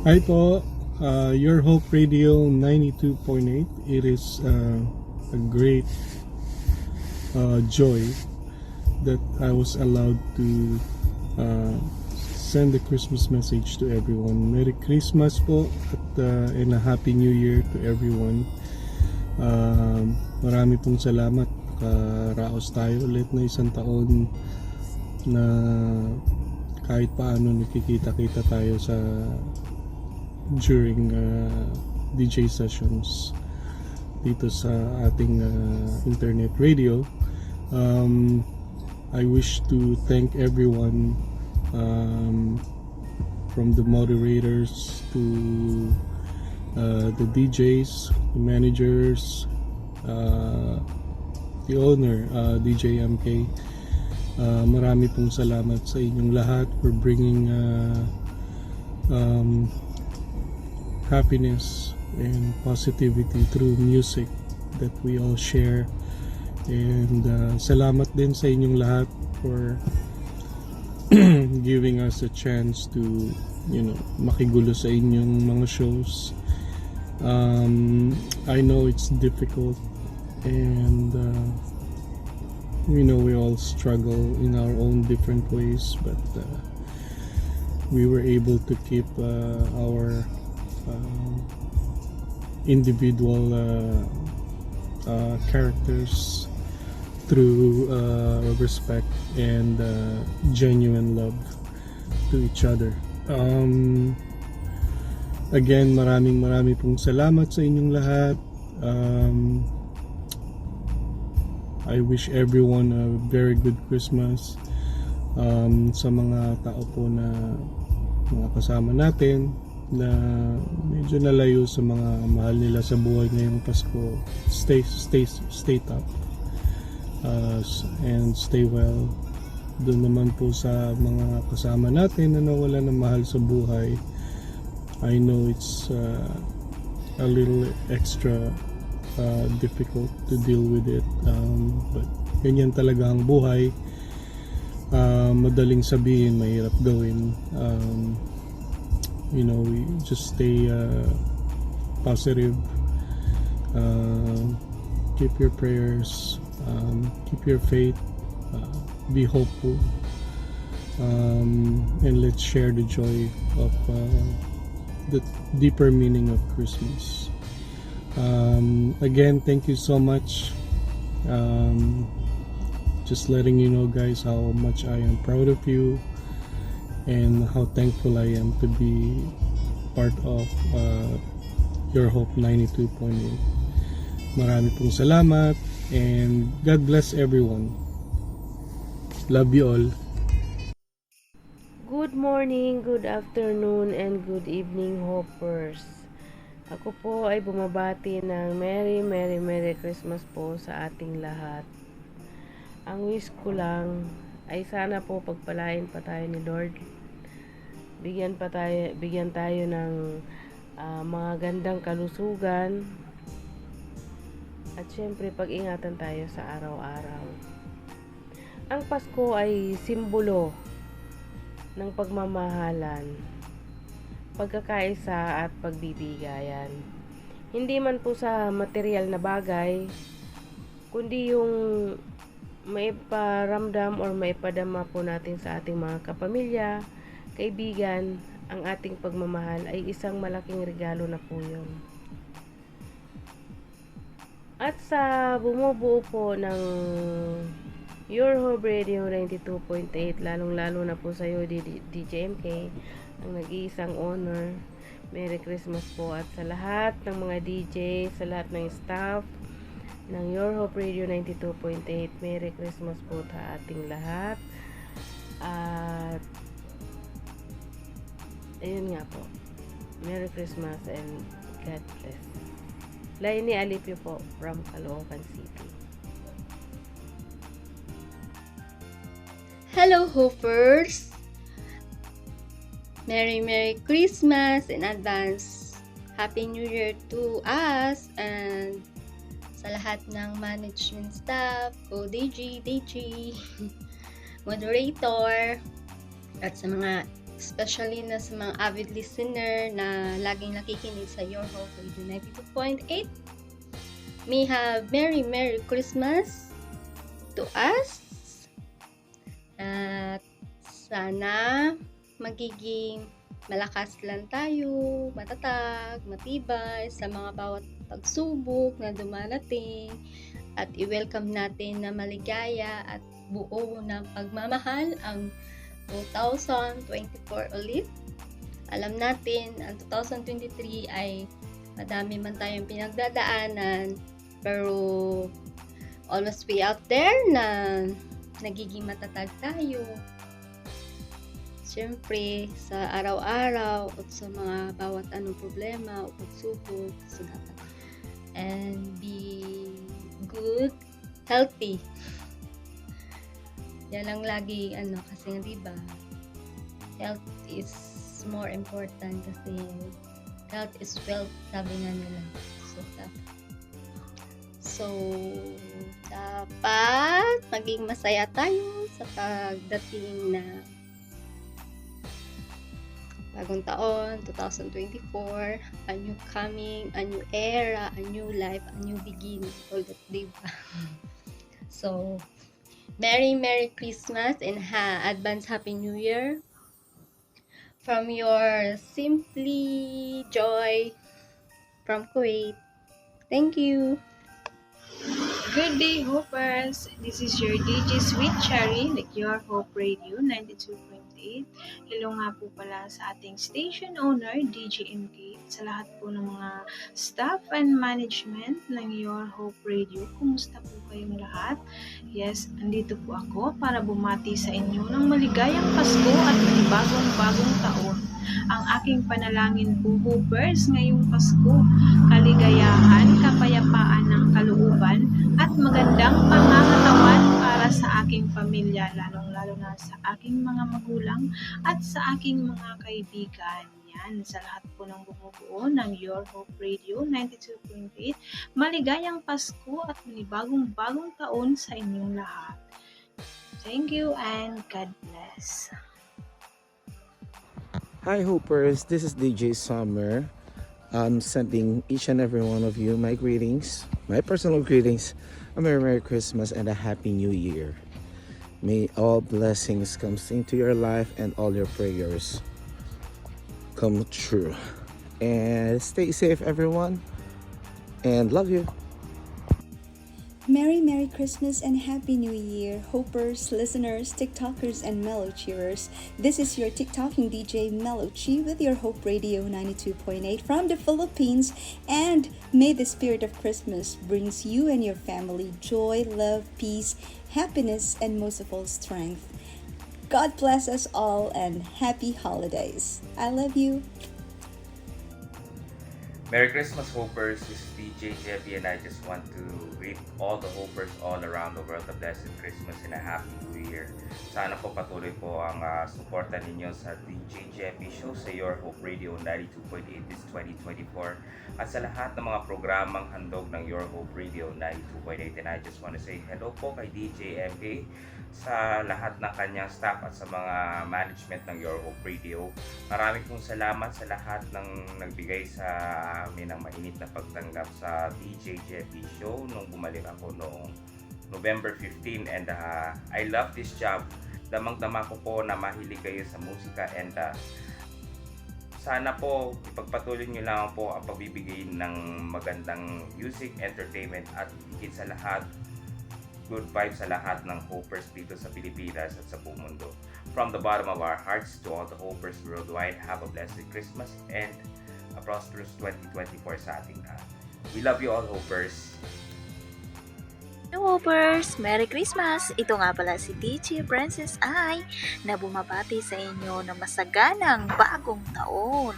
Hi po, Your Hope Radio 92.8. It is a great joy that I was allowed to send a Christmas message to everyone. Merry Christmas po and a Happy New Year to everyone. Marami pong salamat. Nakaraos tayo ulit na isang taon na kahit paano nakikita-kita tayo sa during DJ sessions dito sa ating internet radio. I wish to thank everyone, from the moderators to the DJs, the managers, the owner, DJ MK. Marami pong salamat sa inyong lahat for bringing happiness and positivity through music that we all share. And salamat din sa inyong lahat for giving us a chance to, makigulo sa inyong mga shows. I know it's difficult, and we know we all struggle in our own different ways, but we were able to keep our individual characters through respect and genuine love to each other. Again, maraming pong salamat sa inyong lahat. I wish everyone a very good Christmas. Sa mga tao po na mga kasama natin na medyo nalayo sa mga mahal nila sa buhay ngayong Pasko, stay top and stay well. Doon naman po sa mga kasama natin na nawala ng mahal sa buhay, I know it's a little extra difficult to deal with it, but ganyan talaga ang buhay. Madaling sabihin, mahirap gawin. We just stay positive, keep your prayers, keep your faith, be hopeful, and let's share the joy of the deeper meaning of Christmas. Again, thank you so much. Just letting you know, guys, how much I am proud of you and how thankful I am to be part of Your Hope 92.8. Marami pong salamat, and God bless everyone. Love you all. Good morning, good afternoon, and good evening, Hoppers. Ako po ay bumabati ng Merry Christmas po sa ating lahat. Ang wish ko lang ay sana po pagpalain pa tayo ni Lord. Bigyan tayo ng mga gandang kalusugan. At syempre pag-ingatan tayo sa araw-araw. Ang Pasko ay simbolo ng pagmamahalan, pagkakaisa at pagbibigayan. Hindi man po sa material na bagay, kundi yung maiparamdam or maipadama po natin sa ating mga kapamilya, kaibigan, ang ating pagmamahal ay isang malaking regalo na po yun. At sa bumubuo po ng Your Hope Radio 92.8, lalong-lalo na po sa iyo, DJ MK, ang nag-iisang honor. Merry Christmas po, at sa lahat ng mga DJ, sa lahat ng staff ng Your Hope Radio 92.8, Merry Christmas po sa ating lahat. At ayun nga po, Merry Christmas and God bless. Laini Alipio po from Caloocan City. Hello, Hoppers! Merry Christmas in advance. Happy New Year to us and sa lahat ng management staff, co-DJ, moderator, at sa mga especially na sa mga avid listener na laging nakikinig sa Your Hope Radio 92.8. May have Merry Merry Christmas to us. At sana magiging malakas lang tayo, matatag, matibay sa mga bawat pagsubok na dumarating, at i-welcome natin na maligaya at buo ng pagmamahal ang 2024 ulit. Alam natin, ang 2023 ay madami man tayong pinagdadaanan, pero always be out there na nagiging matatag tayo. Siyempre, sa araw-araw at sa mga bawat anong problema o pagsubok, so dapat and be good, healthy. Yan ang lagi, kasi nga diba, health is more important kasi health is wealth, sabi nga nila. So, dapat maging masaya tayo sa pagdating na bagong taon, 2024, a new coming, a new era, a new life, a new beginning, all that, diba? So, Merry Christmas and advance Happy New Year from your Simply Joy from Kuwait. Thank you. Good day, Hopers! This is your DJ Sweet Cherry, like your Hope Radio 92.8. Hello nga po pala sa ating station owner, DJ MK, sa lahat po ng mga staff and management ng Your Hope Radio. Kumusta po kayong lahat? Yes, andito po ako para bumati sa inyo ng maligayang Pasko at bagong taon. Ang aking panalangin po, Hoopers, ngayong Pasko, kaligayahan, kapayapaan ng kalooban, at magandang pangangatawan para sa aking pamilya, lalong-lalo na sa aking mga magulang at sa aking mga kaibigan. Yan, sa lahat po ng bumubuo ng Your Hope Radio 92.8, maligayang Pasko at bagong taon sa inyong lahat. Thank you and God bless. Hi Hoopers, this is DJ Summer. I'm sending each and every one of you my greetings, my personal greetings, a Merry Christmas and a Happy New Year. May all blessings come into your life and all your prayers come true. And stay safe everyone, and love you. Merry Christmas and Happy New Year, Hopers, listeners, TikTokers, and Mellow Cheerers. This is your TikToking DJ Mellow Chi with your Hope Radio 92.8 from the Philippines. And may the spirit of Christmas brings you and your family joy, love, peace, happiness, and most of all, strength. God bless us all and happy holidays. I love you. Merry Christmas, Hopers. This is DJ Jeffy, and I just want to greet all the Hopers all around the world a blessed Christmas and a Happy New Year. Sana po patuloy po ang suporta ninyo sa DJ Jeffy Show sa Your Hope Radio 92.8 this 2024 at sa lahat ng mga programang handog ng Your Hope Radio 92.8. And I just want to say hello po kay DJ MK, sa lahat ng kanyang staff at sa mga management ng Your Hope Radio. Maraming pong salamat sa lahat ng nagbigay sa amin ng mainit na pagtanggap sa DJ Jeffy Show nung bumalik ako noong November 15, and I love this job. Damang-dama ko po na mahilig kayo sa musika, and sana po ipagpatuloy nyo lang po ang pagbibigay ng magandang music, entertainment, at higit sa lahat, good vibes sa lahat ng Hopers dito sa Pilipinas at sa buong mundo. From the bottom of our hearts to all the Hopers worldwide, have a blessed Christmas and a prosperous 2024 sa ating lahat. We love you all, Hopers! Hello Hopers! Merry Christmas! Ito nga pala si DJ Princess I na bumabati sa inyo na masaganang bagong taon.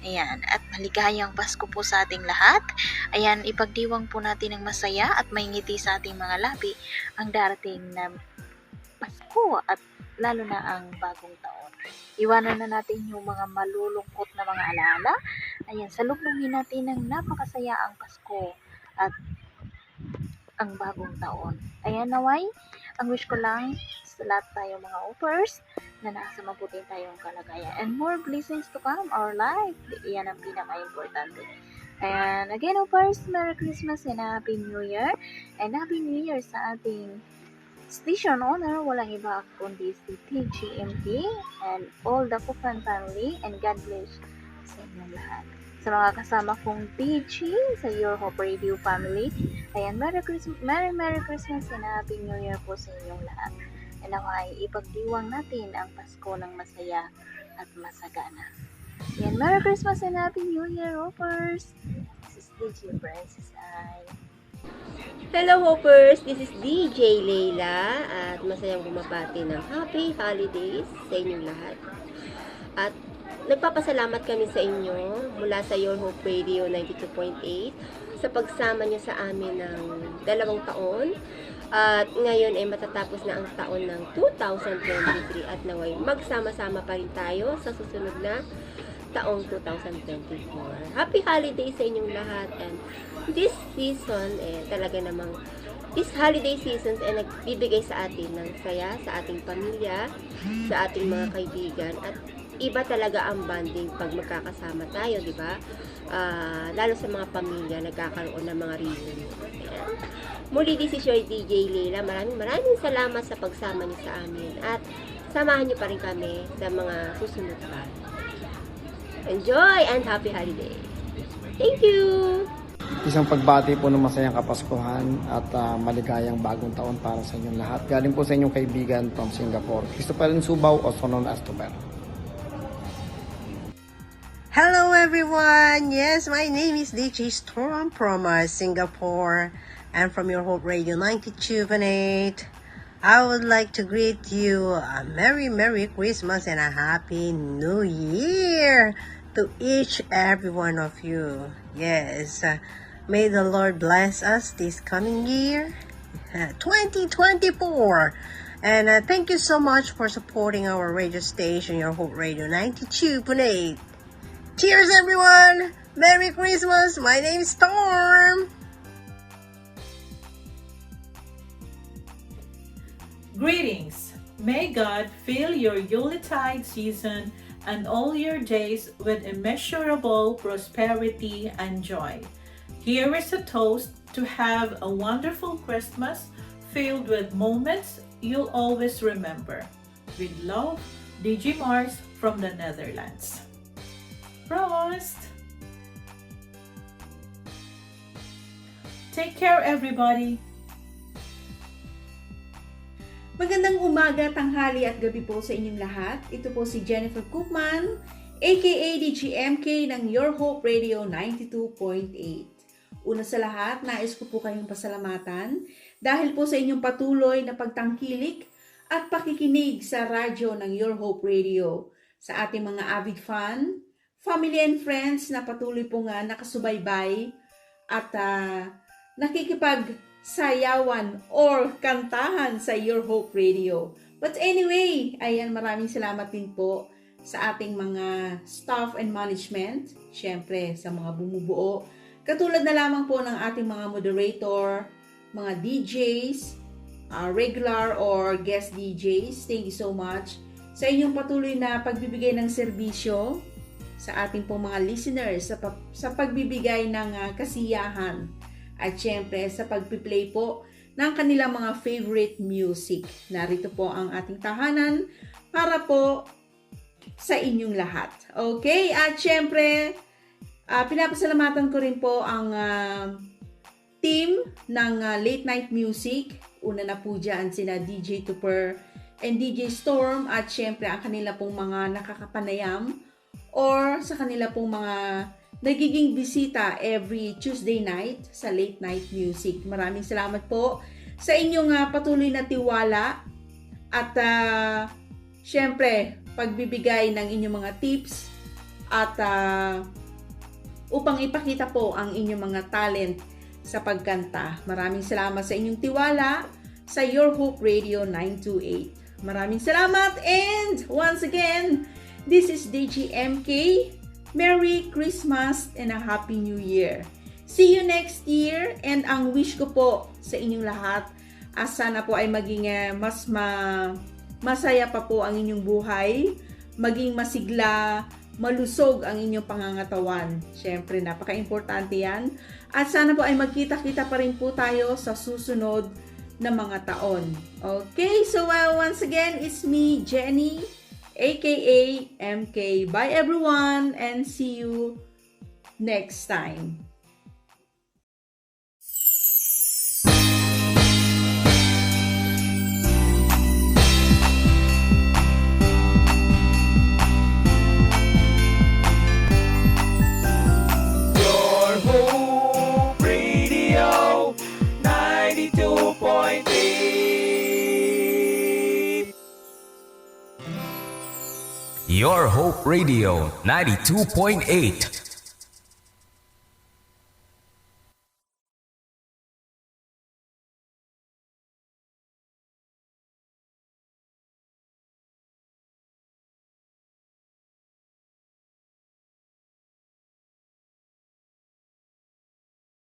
Ayan, at maligayang Pasko po sa ating lahat. Ayan, ipagdiwang po natin ng masaya at may ngiti sa ating mga labi ang darating na Pasko at lalo na ang bagong taon. Iwanan na natin yung mga malulungkot na mga alaala. Ayan, salubungin natin ng napakasaya ang Pasko at ang bagong taon. Ayan naway, Ang wish ko lang sa lahat tayo mga hoppers na nasa mabuting tayong kalagayan and more blessings to come our life. Iyan ang pinaka-importante. And again, hoppers, Merry Christmas and Happy New Year. And Happy New Year sa ating station owner. Walang iba kundi si TGMK and all the Kupan family. And God bless sa inyong lahat. Sa mga kasama kong TG sa Your Hope Radio family. Ayan, Merry Christmas and Happy New Year po sa inyong lahat. And naway, ipagdiwang natin ang Pasko ng masaya at masagana. Ayan, Merry Christmas and Happy New Year, hoppers! This is DJ Princess I. Hello hoppers! This is DJ Leila at masayang bumabati ng Happy Holidays sa inyong lahat. At nagpapasalamat kami sa inyo mula sa Your Hope Radio 92.8 sa pagsama niyo sa amin ng 2 taon. At ngayon ay matatapos na ang taon ng 2023 at naway magsama-sama pa rin tayo sa susunod na taong 2024. Happy holidays sa inyong lahat, and this season talaga namang this holiday season ay nagbibigay sa atin ng saya sa ating pamilya, sa ating mga kaibigan, at iba talaga ang bonding pag magkakasama tayo, di ba? Lalo sa mga pamilya nagkakaroon ng mga reunion. Muli, this is your DJ Leila. Maraming salamat sa pagsama niyo sa amin at samahan niyo pa rin kami sa mga susunod pa. Enjoy and happy holiday. Thank you! Isang pagbati po ng masayang Kapaskuhan at maligayang bagong taon para sa inyong lahat. Galing po sa inyong kaibigan from Singapore, Christopher Subaw, also known as Tuber. Hello everyone! Yes, my name is DJ Storm from Singapore and from Your Hope Radio 92.8. I would like to greet you a Merry Christmas and a Happy New Year to each every one of you. Yes, may the Lord bless us this coming year, 2024. And thank you so much for supporting our radio station, Your Hope Radio 92.8. Cheers everyone! Merry Christmas! My name is Storm! Greetings! May God fill your Yuletide season and all your days with immeasurable prosperity and joy. Here is a toast to have a wonderful Christmas filled with moments you'll always remember. With love, DJ Mars from the Netherlands. Prost! Take care everybody! Magandang umaga, tanghali at gabi po sa inyong lahat. Ito po si Jennifer Koopman, aka DGMK ng Your Hope Radio 92.8. Una sa lahat, nais ko po kayong pasalamatan dahil po sa inyong patuloy na pagtangkilik at pakikinig sa radyo ng Your Hope Radio. Sa ating mga avid fan, family and friends na patuloy po nga nakasubaybay at nakikipagsayawan or kantahan sa Your Hope Radio. But anyway, ayan, maraming salamat din po sa ating mga staff and management, syempre sa mga bumubuo. Katulad na lamang po ng ating mga moderator, mga DJs, regular or guest DJs. Thank you so much sa inyong patuloy na pagbibigay ng serbisyo sa ating po mga listeners, sa pagbibigay ng kasiyahan at syempre sa pagpiplay po ng kanilang mga favorite music. Narito po ang ating tahanan para po sa inyong lahat. Okay? At syempre, pinapasalamatan ko rin po ang team ng Late Night Music. Una na po dyan sina DJ Tupper and DJ Storm at syempre ang kanila pong mga nakakapanayam or sa kanila pong mga nagiging bisita every Tuesday night sa Late Night Music. Maraming salamat po sa inyong patuloy na tiwala at syempre pagbibigay ng inyong mga tips at upang ipakita po ang inyong mga talent sa pagkanta. Maraming salamat sa inyong tiwala sa Your Hope Radio 928. Maraming salamat, and once again, this is DJ MK. Merry Christmas and a Happy New Year. See you next year, and ang wish ko po sa inyong lahat, At sana po ay maging masaya pa po ang inyong buhay, maging masigla, malusog ang inyong pangangatawan. Siyempre, napaka-importante yan. At sana po ay magkita-kita pa rin po tayo sa susunod na mga taon. Okay, so once again, it's me, Jenny, aka MK. Bye everyone and see you next time. Your Hope Radio 92.8. Your Hope Radio 92.8.